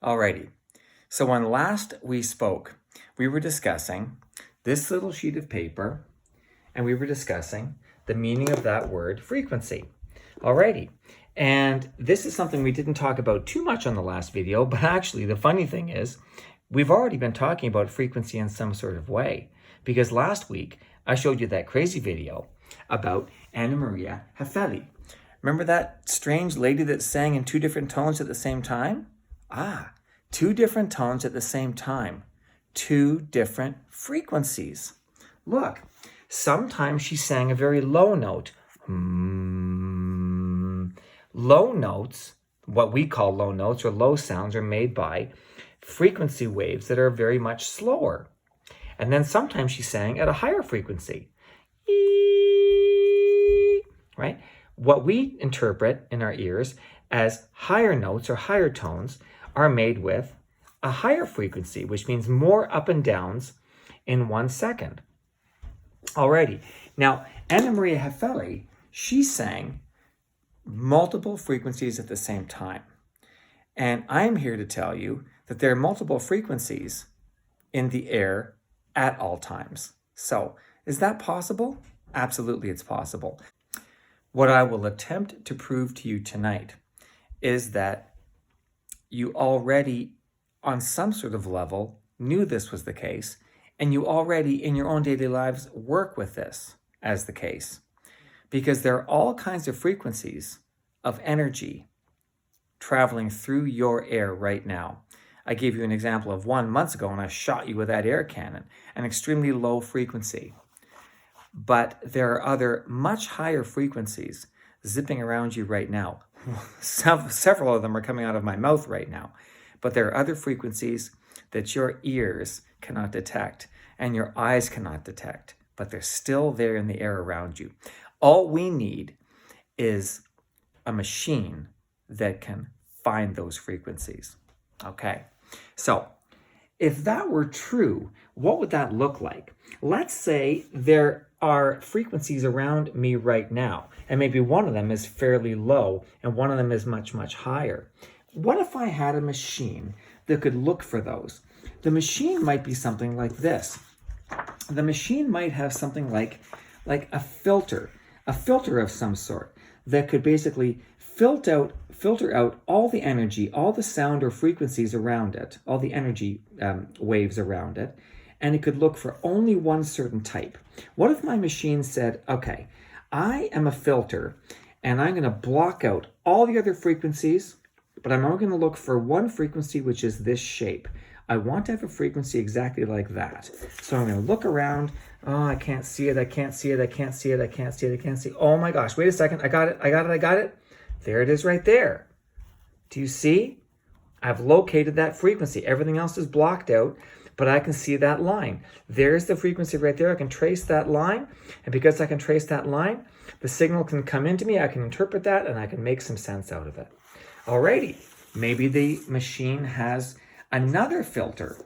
Alrighty, so when last we spoke, we were discussing this little sheet of paper and we were discussing the meaning of that word frequency. Alrighty, and this is something we didn't talk about too much on the last video, but actually the funny thing is we've already been talking about frequency in some sort of way, because last week I showed you that crazy video about Anna Maria Hefeli. Remember that strange lady that sang in two different tones at the same time? Two different tones at the same time. Two different frequencies. Look, sometimes she sang a very low note. Low notes, what we call low notes or low sounds, are made by frequency waves that are very much slower. And then sometimes she sang at a higher frequency. Right? What we interpret in our ears as higher notes or higher tones are made with a higher frequency, which means more up and downs in 1 second. Alrighty. Now, Anna Maria Hefeli, she sang multiple frequencies at the same time. And I'm here to tell you that there are multiple frequencies in the air at all times. So, is that possible? Absolutely, it's possible. What I will attempt to prove to you tonight is that you already, on some sort of level, knew this was the case, and you already, in your own daily lives, work with this as the case. Because there are all kinds of frequencies of energy traveling through your air right now. I gave you an example of one months ago when I shot you with that air cannon, an extremely low frequency. But there are other much higher frequencies zipping around you right now. Several of them are coming out of my mouth right now. But there are other frequencies that your ears cannot detect and your eyes cannot detect, but they're still there in the air around you. All we need is a machine that can find those frequencies. Okay, so if that were true, what would that look like? Let's say there are frequencies around me right now, and maybe one of them is fairly low and one of them is much, much higher. What if I had a machine that could look for those? The machine might be something like this. The machine might have something like a filter of some sort that could basically filter out all the energy, all the sound or frequencies around it, all the energy waves around it, and it could look for only one certain type. What if my machine said, okay, I am a filter and I'm going to block out all the other frequencies, but I'm only going to look for one frequency, which is this shape. I want to have a frequency exactly like that. So I'm going to look around. Oh, I can't see it. I can't see it. I can't see it. I can't see it. I can't see it. Oh my gosh. Wait a second. I got it. There it is right there. Do you see? I've located that frequency. Everything else is blocked out, but I can see that line. There's the frequency right there. I can trace that line. And because I can trace that line, the signal can come into me. I can interpret that and I can make some sense out of it. Alrighty. Maybe the machine has another filter.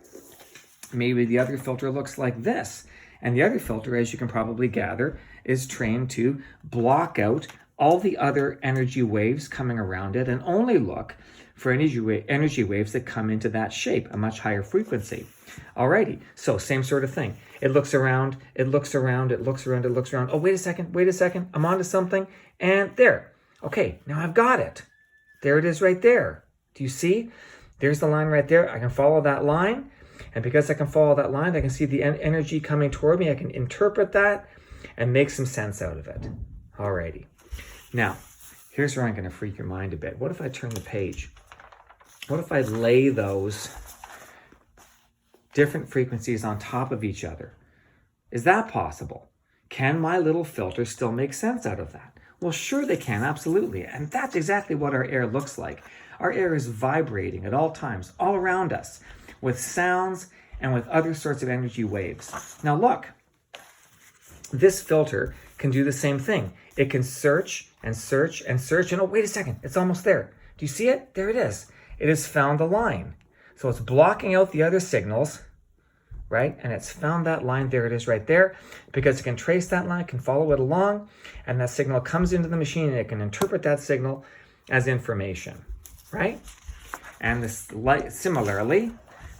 Maybe the other filter looks like this. And the other filter, as you can probably gather, is trained to block out all the other energy waves coming around it and only look for energy waves that come into that shape, a much higher frequency. Alrighty, so same sort of thing. It looks around, it looks around, it looks around, it looks around. Oh, wait a second, I'm onto something, and there. Okay, now I've got it. There it is right there. Do you see? There's the line right there. I can follow that line, and because I can follow that line, I can see the energy coming toward me. I can interpret that and make some sense out of it. Alrighty. Now, here's where I'm going to freak your mind a bit. What if I turn the page? What if I lay those different frequencies on top of each other? Is that possible? Can my little filter still make sense out of that? Well, sure they can, absolutely. And that's exactly what our air looks like. Our air is vibrating at all times, all around us, with sounds and with other sorts of energy waves. Now look, this filter can do the same thing. It can search and search and search, and oh, wait a second, it's almost there. Do you see it? There it is. It has found the line. So it's blocking out the other signals, right? And it's found that line. There it is right there. Because it can trace that line, can follow it along, and that signal comes into the machine and it can interpret that signal as information, right? And this light, similarly,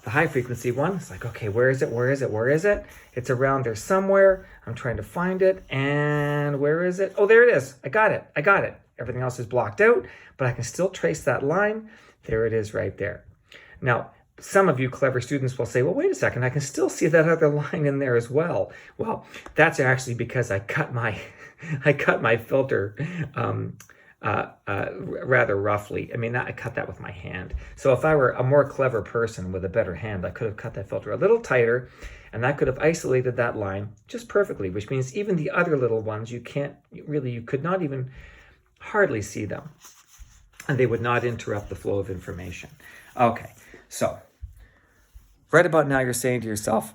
the high frequency one, it's like, okay, where is it? Where is it? Where is it? It's around there somewhere. I'm trying to find it. And where is it? Oh, there it is. I got it. I got it. Everything else is blocked out, but I can still trace that line. There it is right there. Now, some of you clever students will say, well, wait a second, I can still see that other line in there as well. Well, that's actually because I cut my filter rather roughly. I mean, I cut that with my hand. So if I were a more clever person with a better hand, I could have cut that filter a little tighter, and that could have isolated that line just perfectly, which means even the other little ones, you could not even hardly see them, and they would not interrupt the flow of information. Okay, so right about now you're saying to yourself,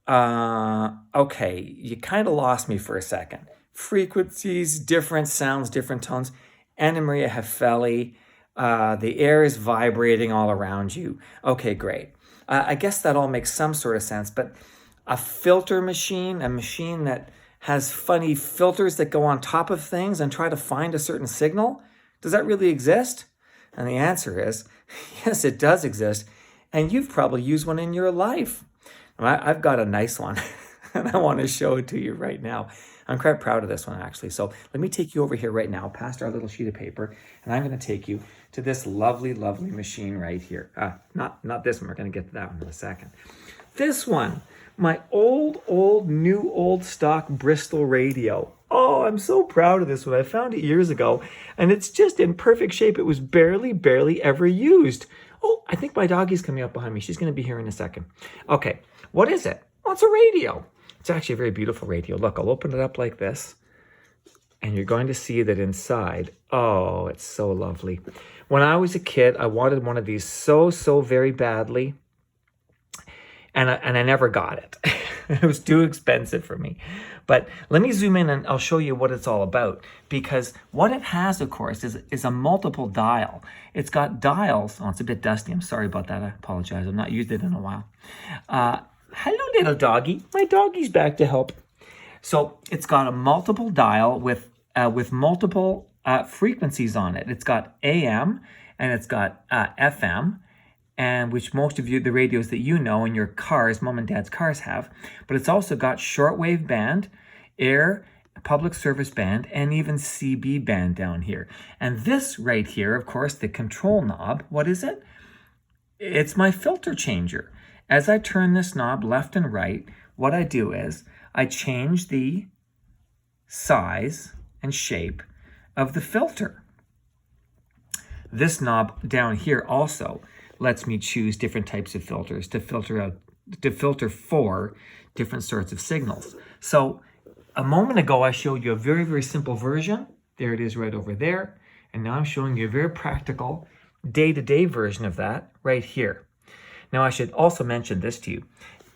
okay, you kind of lost me for a second. Frequencies, different sounds, different tones. Anna Maria Hefeli, the air is vibrating all around you. Okay, great. I guess that all makes some sort of sense, but a filter machine, a machine that has funny filters that go on top of things and try to find a certain signal, does that really exist? And the answer is, yes, it does exist, and you've probably used one in your life. I've got a nice one, and I want to show it to you right now. I'm quite proud of this one, actually. So let me take you over here right now, past our little sheet of paper, and I'm going to take you to this lovely, lovely machine right here. Not this one. We're going to get to that one in a second. This one, my old stock Bristol radio. Oh, I'm so proud of this one. I found it years ago, and it's just in perfect shape. It was barely ever used. Oh, I think my doggie's coming up behind me. She's going to be here in a second. Okay, what is it? Well, it's a radio. It's actually a very beautiful radio. Look, I'll open it up like this, and you're going to see that inside, oh, it's so lovely. When I was a kid, I wanted one of these so very badly, and I never got it. It was too expensive for me. But let me zoom in and I'll show you what it's all about, because what it has, of course, is a multiple dial. It's got dials. Oh, it's a bit dusty. I'm sorry about that. I apologize. I've not used it in a while. Hello, little doggy. My doggie's back to help. So it's got a multiple dial with multiple frequencies on it. It's got AM and it's got FM, and which most of you, the radios that you know in your cars, mom and dad's cars have. But it's also got shortwave band, air, public service band, and even CB band down here. And this right here, of course, the control knob, what is it? It's my filter changer. As I turn this knob left and right, what I do is I change the size and shape of the filter. This knob down here also lets me choose different types of filters to filter for different sorts of signals. So a moment ago, I showed you a very simple version. There it is right over there. And now I'm showing you a very practical day-to-day version of that right here. Now, I should also mention this to you.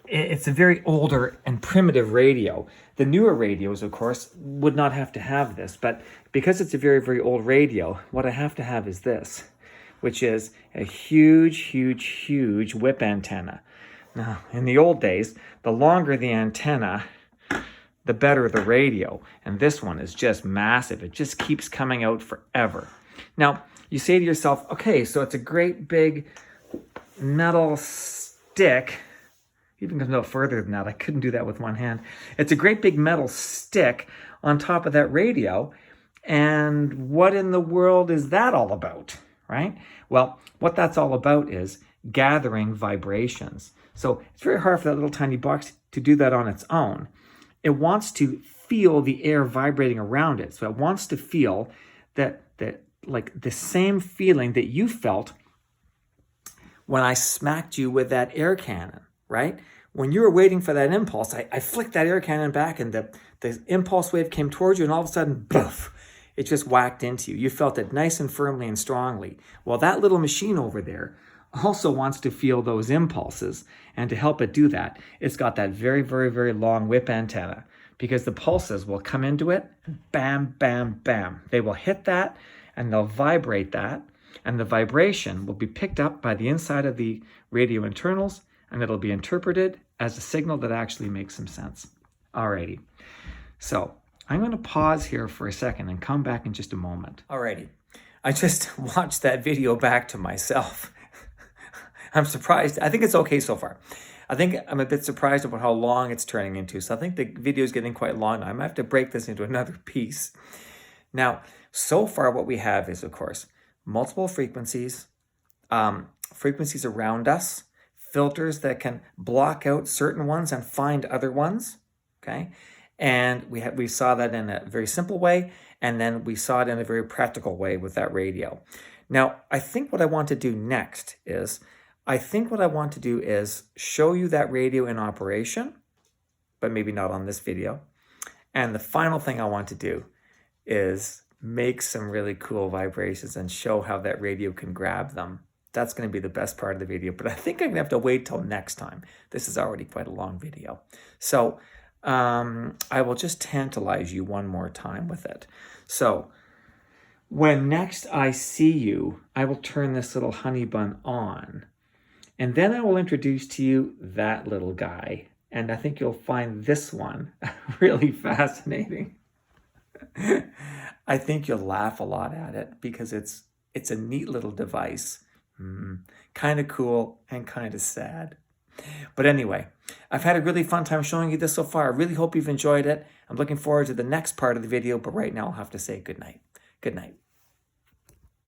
It's a very older and primitive radio. The newer radios, of course, would not have to have this, but because it's a very old radio, what I have to have is this, which is a huge whip antenna. Now, in the old days, the longer the antenna, the better the radio. And this one is just massive. It just keeps coming out forever. Now, you say to yourself, okay, so it's a great big metal stick. Even goes no further than that. I couldn't do that with one hand. It's a great big metal stick on top of that radio. And what in the world is that all about, right? Well, what that's all about is gathering vibrations. So it's very hard for that little tiny box to do that on its own. It wants to feel the air vibrating around it. So it wants to feel that like the same feeling that you felt when I smacked you with that air cannon, right? When you were waiting for that impulse, I flicked that air cannon back, and the impulse wave came towards you, and all of a sudden, boof, it just whacked into you. You felt it nice and firmly and strongly. Well, that little machine over there also wants to feel those impulses, and to help it do that, it's got that very long whip antenna, because the pulses will come into it, and bam. They will hit that, and they'll vibrate that, and the vibration will be picked up by the inside of the radio internals, and it'll be interpreted as a signal that actually makes some sense. Alrighty, so I'm going to pause here for a second and come back in just a moment. Alrighty, I just watched that video back to myself. I'm surprised. I think it's okay so far. I think I'm a bit surprised about how long it's turning into. So I think the video is getting quite long. I might have to break this into another piece. Now, so far what we have is, of course, multiple frequencies, frequencies around us, filters that can block out certain ones and find other ones, okay? And we saw that in a very simple way, and then we saw it in a very practical way with that radio. Now, I think what I want to do next is, show you that radio in operation, but maybe not on this video. And the final thing I want to do is make some really cool vibrations and show how that radio can grab them. That's going to be the best part of the video, but I think I'm going to have to wait till next time. This is already quite a long video. So I will just tantalize you one more time with it. So when next I see you, I will turn this little honey bun on. And then I will introduce to you that little guy. And I think you'll find this one really fascinating. I think you'll laugh a lot at it because it's a neat little device. Kind of cool and kind of sad. But anyway, I've had a really fun time showing you this so far. I really hope you've enjoyed it. I'm looking forward to the next part of the video, but right now I'll have to say good night. Good night.